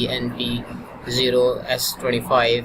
ENP0S25,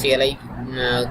CLI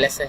LS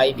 IP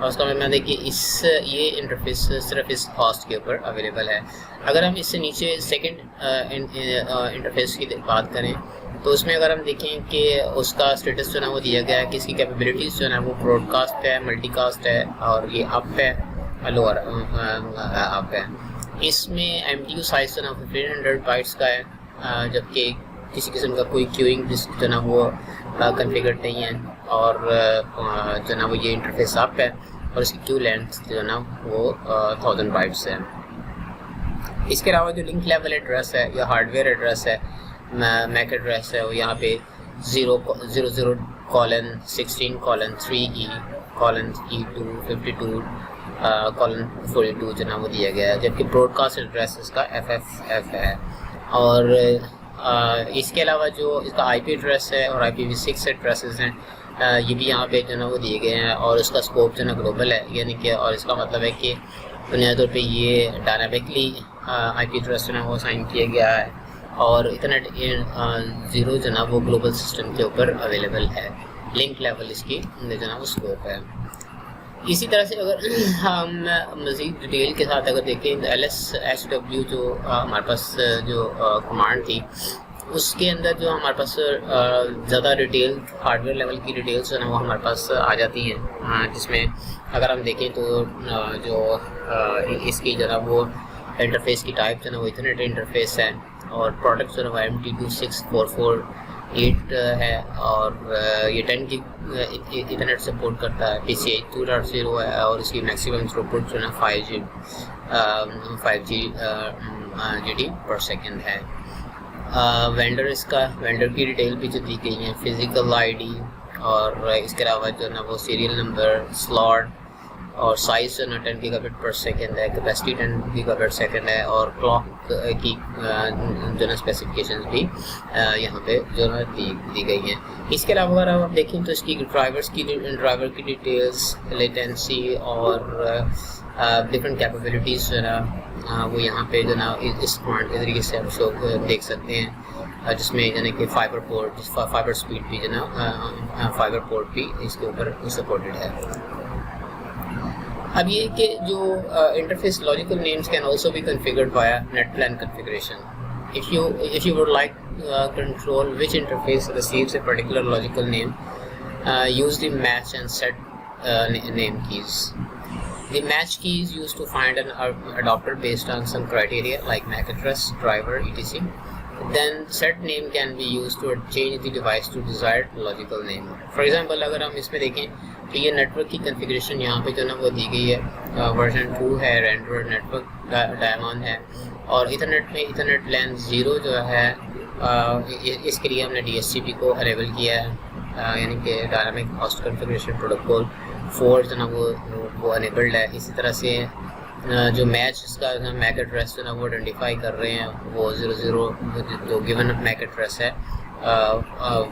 اور اس کا مطلب ہے کہ یہ انٹرفیس صرف اس ہوسٹ کے اوپر اویلیبل ہے. اگر ہم اس سے نیچے سیکنڈ انٹرفیس کی بات کریں تو اس میں اگر ہم دیکھیں کہ اس کا اسٹیٹس جو ہے وہ دیا گیا ہے کہ اس کی کیپیبلٹیز جو ہے وہ براڈ کاسٹ ہے, ملٹی کاسٹ ہے, اور یہ اپ ہے, لوور اپ ہے. اس میں MTU سائز جو ہے 1500 بائٹس کا ہے, جبکہ کسی قسم کا کوئی کیوئنگ ڈسک جو ہے وہ کنفیگر نہیں ہے, اور جو ہے وہ یہ انٹرفیس اپ ہے, اور اس کی کیو لینتھ جو ہے نا وہ 1000 بائٹس ہے. اس کے علاوہ جو لنک لیول ایڈریس ہے یا ہارڈ ویئر ایڈریس ہے, میک ایڈریس ہے, وہ یہاں پہ 000:3E:3:E2:52:42 جو نا وہ دیا گیا ہے, جبکہ براڈ کاسٹ ایڈریس اس کا FFF ہے. اور اس کے علاوہ جو اس کا IP ایڈریس ہے اور IPv6 ایڈریسز ہیں, یہ بھی یہاں پہ جو نا وہ دیے گئے ہیں, اور اس کا اسکوپ جو نا گلوبل ہے, یعنی کہ اور اس کا مطلب ہے کہ بنیادی طور پہ یہ ڈائنامکلی IP ایڈریس جو نا وہ سائن کیا گیا ہے, اور ایتھرنیٹ 0 جو نا وہ گلوبل سسٹم کے اوپر اویلیبل ہے. لنک لیول اس کی جو نا وہ اسکوپ ہے. اسی طرح سے اگر ہم مزید ڈیٹیل کے ساتھ اگر دیکھیں تو LSHW جو ہمارے پاس جو کمانڈ تھی, اس کے اندر جو ہمارے پاس زیادہ ڈیٹیل ہارڈ ویئر لیول کی ڈیٹیلس جو ہے نا وہ ہمارے پاس آ جاتی ہیں, جس میں اگر ہم دیکھیں تو جو اس کی جو ہے وہ انٹرفیس کی ٹائپ جو ہے نا وہ ایتھرنیٹ انٹرفیس ہے, اور پروڈکٹ جو ہے وہ MT26448 ہے, اور یہ 10 گig ایتھرنیٹ سپورٹ کرتا ہے. PCI 2.0 ہے, اور اس کی میکسیمم تھروپٹ جو ہے نا 5G پر سیکنڈ ہے. وینڈر اس کا وینڈر کی ڈیٹیل بھی جو دی گئی ہیں, فزیکل ID, اور اس کے علاوہ جو ہے نا وہ سیریل نمبر, سلاٹ, اور سائز جو ہے نا 10 Gbps ہے, کیپیسٹی 10 Gbps ہے, اور کلاک کی جو نا اسپیسیفکیشنز بھی یہاں پہ جو ہے دی گئی ہیں. اس کے علاوہ اگر آپ دیکھیں تو اس کی ڈرائیور کی ڈیٹیلز, لیٹنسی, اور ڈفرینٹ کیپیبلٹیز جو ہے نا وہ یہاں پہ جو نا اس کمانڈ کے ذریعے سے آپ شو دیکھ سکتے ہیں, جس میں یعنی کہ فائبر اسپیڈ بھی جو نا فائبر پورٹ بھی اس کے اوپر سپورٹڈ ہے. اب یہ کہ جو interface logical names can also be configured via net plan configuration. If you would like control which interface receives a particular logical name, use the match and set name keys. The match key is used to find an adapter based on some criteria like MAC address, driver, etc. Then set name can be used to change the device to desired logical name. For example, اگر ہم اس میں دیکھیں تو یہ net work کی configuration یہاں پہ جو نا وہ دی گئی ہے, ورژن 2 ہے, اینڈرائڈ نیٹ ورک ڈائمانڈ ہے, اور ایتھرنیٹ میں ایتھرنیٹ لین 0 جو ہے اس کے لیے ہم نے DHCP کو انیبل کیا ہے, یعنی کہ ڈائنامک ہوسٹ کنفیگریشن پروٹوکول 4 جو نا وہ انیبلڈ ہے. اسی طرح سے جو میچ اس کا میک ایڈریس جو نا وہ آئیڈینٹیفائی کر رہے ہیں وہ 00 جو گیون میک ایڈریس ہے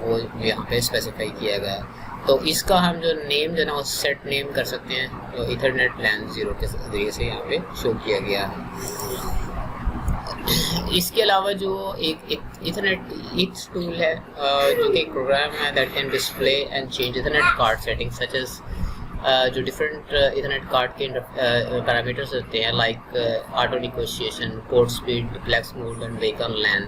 وہ یہاں پہ اسپیسیفائی کیا گیا ہے. تو اس کا ہم جو نیم جو ہے نا وہ سیٹ نیم کر سکتے ہیں, جو ایتھرنیٹ لین 0 کے ذریعے سے یہاں پہ شو کیا گیا ہے. اس کے علاوہ جو ایک ایتھرنیٹ ایکس ٹول ہے, جو کہ ایک پروگرام ہے that can display and change ethernet card setting such as جو ڈفرینٹ ایتھرنیٹ کارڈ کے پیرامیٹرز ہوتے ہیں, like auto negotiation, port speed, duplex mode and wake on LAN.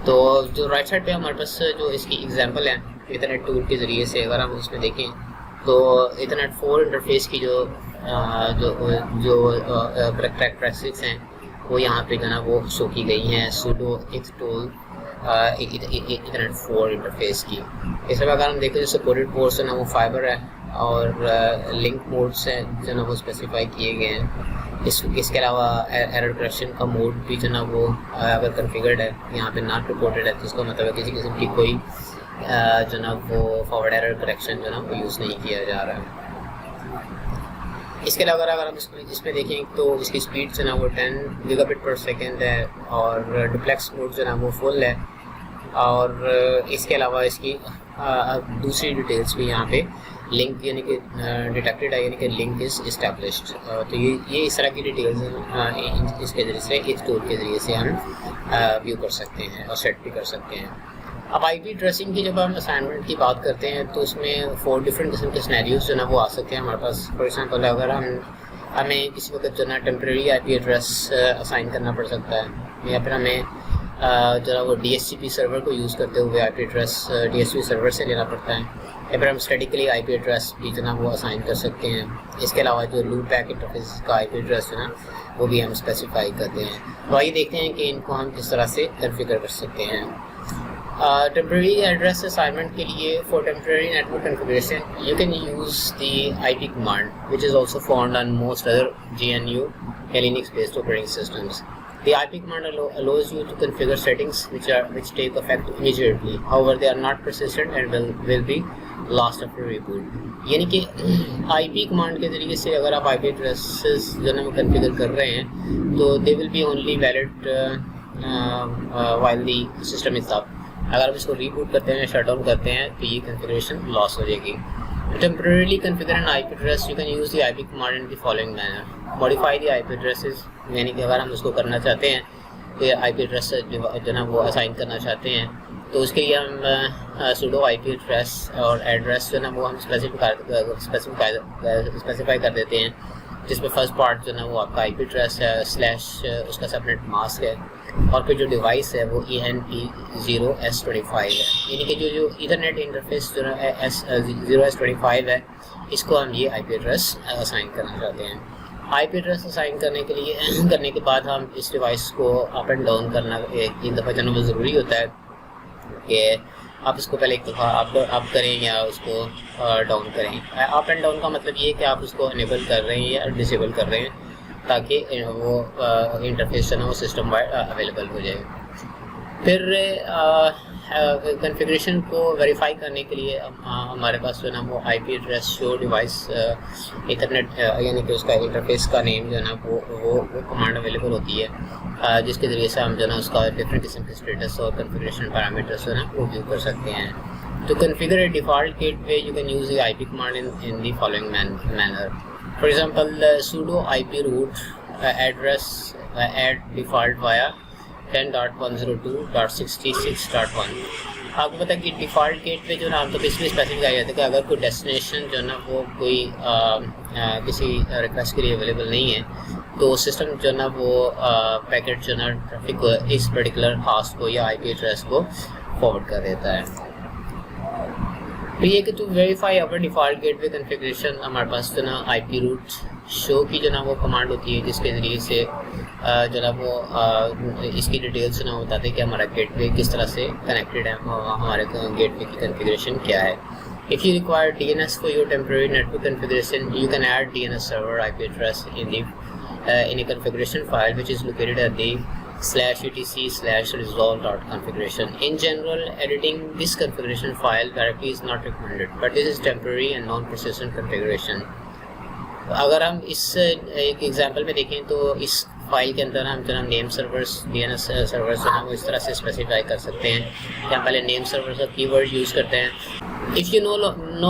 تو جو رائٹ سائڈ پہ ہمارے پاس جو اس کی ایگزامپل ہے ایتھرنیٹ ٹول کے ذریعے سے, اگر ہم اس میں دیکھیں تو ایتھرنیٹ 4 انٹرفیس کی جو کریکٹرسٹکس ہیں وہ یہاں پہ جو ہے نا وہ شو کی گئی ہیں sudo x tool ethernet 4 interface کی. اس طرح اگر ہم دیکھیں جو سپورٹڈ پورٹس ہیں نا وہ فائبر ہے, اور لنک موڈس ہیں جو نا وہ اسپیسیفائی کیے گئے ہیں. اس کے علاوہ ایرر کریکشن کا موڈ بھی جو نا وہ اگر کنفیگرڈ ہے یہاں پہ ناٹ رپورٹڈ ہے, تو اس کا مطلب ہے کسی قسم کی کوئی جو نا وہ فارورڈ ایرر کریکشن جو نا وہ یوز نہیں کیا جا رہا ہے. اس کے علاوہ اگر ہم اس میں دیکھیں تو اس کی اسپیڈ جو نا وہ 10 Gbps ہے, اور ڈپلیکس موڈ جو نا وہ فل ہے, اور اس کے علاوہ اس کی دوسری ڈیٹیلز بھی یہاں پہ لنک یعنی کہ ڈیٹیکٹڈ ہے, یعنی کہ لنک از اسٹیبلشڈ. تو یہ اس طرح کی ڈیٹیلز اس کے ذریعے سے اس ٹول کے ذریعے سے ہم ویو کر سکتے ہیں اور سیٹ بھی کر سکتے ہیں. اب آئی پی ایڈریسنگ کی جب ہم اسائنمنٹ کی بات کرتے ہیں تو اس میں 4 ڈفرینٹ قسم کے سینیریوز جو نا وہ آ سکتے ہیں ہمارے پاس. فار ایگزامپل اگر ہمیں کسی وقت جو نا ٹیمپریری آئی پی ایڈریس اسائن کرنا پڑ سکتا ہے, یا پھر ہمیں جو ہے وہ ڈی ایس سی پی سرور کو یوز کرتے ہوئے I P address D S C P server سے لینا پڑتا ہے, یا پھر ہم اسٹیٹیکلی آئی پی ایڈریس بھی جو نا وہ اسائن کر سکتے ہیں. اس کے علاوہ جو لوپ بیک انٹرفیس کا آئی پی ایڈریس جو نا وہ بھی ہم اسپیسیفائی کرتے ہیں. تو آئیے دیکھتے ہیں کہ ان کو ہم کس طرح سے کنفیگر کر سکتے ہیں. ٹیمپریری ایڈریس اسائنمنٹ کے لیے for temporary network configuration you can use the I P command which is also found on most other GNU یا Linux based operating systems. The IP command allows you to configure settings which take effect immediately. However, they are not persistent and will be lost after reboot. یعنی کہ آئی پی command کے ذریعے سے اگر آپ آئی P addresses جو ہے نا وہ کنفیگر کر رہے ہیں تو they will be only valid while the system is up. اگر آپ اس کو ریبوٹ کرتے ہیں یا شٹ ڈاؤن کرتے ہیں تو یہ کنفیگریشن لاس ہو جائے گی. Temporarily configure an IP address, you can use the IP command in the following manner. Modify the IP addresses, یعنی کہ اگر ہم اس کو کرنا چاہتے ہیں کہ آئی پی ایڈریس جو نا وہ اسائن کرنا چاہتے ہیں تو اس کے لیے ہم سوڈو آئی پی ایڈریس اور ایڈریس جو نا وہ ہم اسپیسیفائی کر دیتے ہیں, جس میں فرسٹ پارٹ جو نا وہ آپ کا آئی پی ایڈریس ہے سلیش اس کا سپریٹ ماسک ہے, اور پھر جو ڈیوائس ہے وہ ENP0S25 ہے. یعنی کہ جو ایتھرنیٹ انٹرفیس جو 0S25 ہے اس کو ہم یہ آئی پی ایڈریس اسائن کرنا چاہتے ہیں. آئی پی ایڈریس اسائن کرنے کے بعد ہم اس ڈیوائس کو اپ اینڈ ڈاؤن کرنا ایک دفعہ جو ضروری ہوتا ہے کہ آپ اس کو پہلے ایک دفعہ اپ کریں یا اس کو ڈاؤن کریں. اپ اینڈ ڈاؤن کا مطلب یہ ہے کہ آپ اس کو انیبل کر رہے ہیں یا ڈسیبل کر رہے ہیں تاکہ وہ انٹرفیس جو ہے وہ سسٹم وائڈ اویلیبل ہو جائے. پھر کنفیگریشن کو ویریفائی کرنے کے لیے ہمارے پاس جو ہے نا وہ آئی پی ایڈریس شو ڈیوائس ایتھرنیٹ یعنی کہ اس کا انٹرفیس کا نیم جو ہے نا وہ کمانڈ اویلیبل ہوتی ہے, جس کے ذریعے سے ہم جو ہے نا اس کا ڈفرینٹ قسم کے اسٹیٹس اور کنفیگریشن پیرامیٹرس جو ہے نا وہ ویو کر سکتے ہیں. To configure a default gateway, you can use the IP command in the following manner. For example, sudo IP root address add default via 10.102.66.1. آپ کو پتہ ہے کہ ڈیفالٹ گیٹ پہ جو نا ہم تو اس لیے اسپیسیفک آیا جاتا ہے کہ اگر کوئی ڈیسٹینیشن جو نا وہ کوئی کسی ریکویسٹ کے لیے اویلیبل نہیں ہے تو سسٹم جو نا وہ پیکٹ جو نا ٹریفک کو اس پرٹیکولر ہاسٹ کو یا آئی پی ایڈریس کو فارورڈ کر دیتا ہے. تو یہ کہ to verify over default gateway configuration ہمارے پاس جو نا آئی پی روٹ شو کی جو نا وہ کمانڈ ہوتی ہے, جس کے ذریعے سے جو نا وہ اس کی ڈیٹیلس جو نا بتاتے ہیں کہ ہمارا گیٹ وے کس طرح سے کنیکٹیڈ ہے, ہمارے گیٹ وے کی کنفیگریشن کیا ہے. If you require DNS for your temporary network configuration, you can add DNS server IP address in a configuration file which is located at the /etc/resolve.configuration. In general, editing this configuration file directly is not recommended, but this is temporary and non-persistent configuration. اگر ہم اس ایک example میں دیکھیں تو اس file کے اندر ہم جو name servers D N S servers جو ہیں وہ اس طرح سے اسپیسیفائی کر سکتے ہیں کہ ہم پہلے نیم سرورس کا کی ورڈ یوز کرتے ہیں. If you no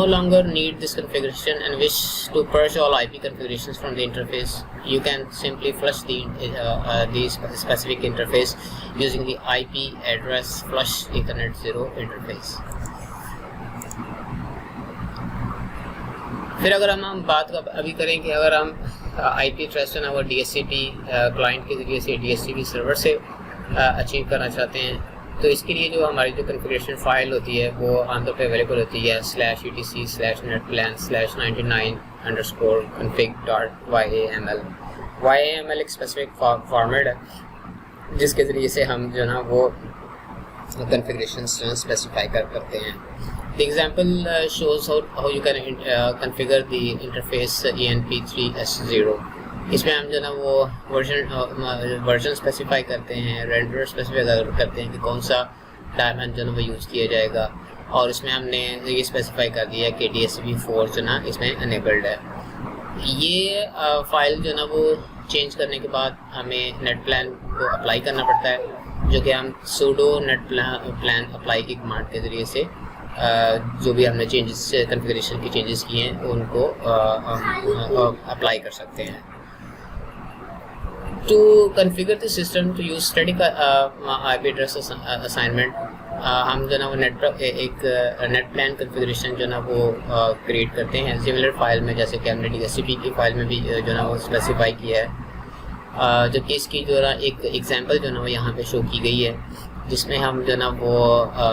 longer need this configuration and wish to purge all IP configurations from the interface, you can simply flush the specific interface using the IP address flush Ethernet 0 interface. پھر اگر ہم بات ابھی کریں کہ اگر ہم آئی P address جو ہے وہ D S C P client کے ذریعے سے D S C P server سے اچیو کرنا چاہتے ہیں تو اس کے لیے جو ہماری جو کنفیگریشن فائل ہوتی ہے وہ عام طور پہ اویلیبل ہوتی ہے /etc/netplan/99_config.yaml. YAML ایک اسپیسیفک فارمیٹ ہے جس کے ذریعے سے ہم جو ہے نا وہ کنفیگریشن اسپیسیفائی کرتے ہیں. The example shows how you can configure the interface ENP3S0. اس میں ہم جو نا وہ ورژن اسپیسیفائی کرتے ہیں, رینڈر اسپیسیفائی کرتے ہیں کہ کون سا ڈائمنڈ جو نا وہ یوز کیا جائے گا, اور اس میں ہم نے یہ اسپیسیفائی کر دیا کہ DSP4 جو نا اس میں انیبلڈ ہے. یہ فائل جو نا وہ چینج کرنے کے بعد ہمیں نیٹ پلان کو اپلائی کرنا پڑتا ہے, جو کہ ہم سوڈو نیٹ پلان اپلائی کی کمانڈ کے ذریعے سے جو بھی ہم نے چینجز کنفیگریشن کی چینجز کی ہیں ان کو اپلائی کر سکتے ہیں. To configure the system to use static IP address assignment, ہم جو نا وہ ایک نیٹ پلان کنفیگریشن جو نا وہ کریٹ کرتے ہیں سملر فائل میں، جیسے کہ ہم نے DHCP کی فائل میں بھی جو نا وہ اسپیسیفائی کیا ہے، جبکہ اس کی جو نا ایک ایگزامپل جو نا وہ یہاں پہ شو کی گئی ہے، جس میں ہم جو نا وہ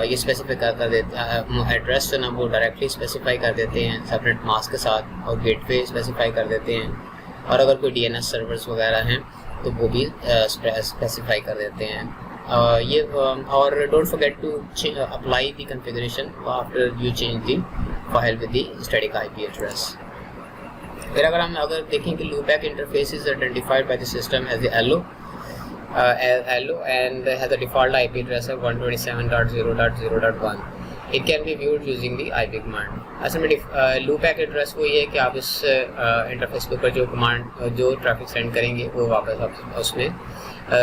یہ اسپیسیفائی کر دیتے ہیں، ایڈریس جو نا وہ ڈائریکٹلی اسپیسیفائی کر دیتے ہیں سپریٹ ماسک کے ساتھ، اور گیٹ وے اسپیسیفائی کر دیتے ہیں، اور اگر کوئی DNS سرورز وغیرہ ہیں تو وہ بھی اسپیسیفائی کر دیتے ہیں۔ یہ اور don't forget to apply the configuration after you change the file with the static IP address. پھر اگر دیکھیں کہ loopback interface is identified by the system as a LO and has a default IP address of 127.0.0.1. It can be viewed using the IP command. اصل میں loop back address وہ یہ ہے کہ آپ اس انٹرفیس کے اوپر جو کمانڈ جو ٹریفک سینڈ کریں گے وہ واپس آپ اس میں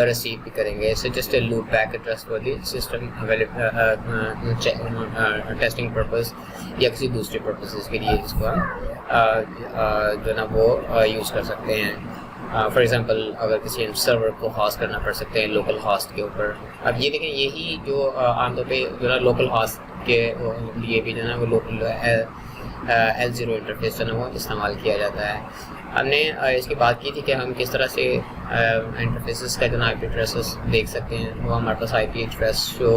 ریسیو بھی کریں گے۔ So just a loop back address for the system testing purpose یا کسی دوسرے پرپسز کے لیے اس کو جو نا وہ یوز کر سکتے ہیں۔ فار ایگزامپل اگر کسی سرور کو ہوسٹ کرنا پڑ سکتے ہیں لوکل ہوسٹ کے اوپر۔ اب یہ دیکھیں یہی جو عام طور پہ جو نا لوکل ہوسٹ کے لیے بھی جو نا وہ لوکل L0 انٹرفیس جو نا وہ استعمال کیا جاتا ہے۔ ہم نے اس کی بات کی تھی کہ ہم کس طرح سے انٹرفیسز کا جو نا IP ایڈریسز دیکھ سکتے ہیں۔ وہ ہمارے پاس IP ایڈریس شو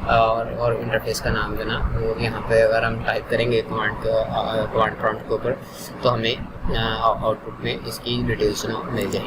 اور انٹرفیس کا نام جو نا وہ یہاں پہ اگر ہم ٹائپ کریں گے کمانڈ پرومپٹ کے اوپر تو ہمیں آؤٹ پٹ میں اس کی ڈیٹیلس مل جائیں گی۔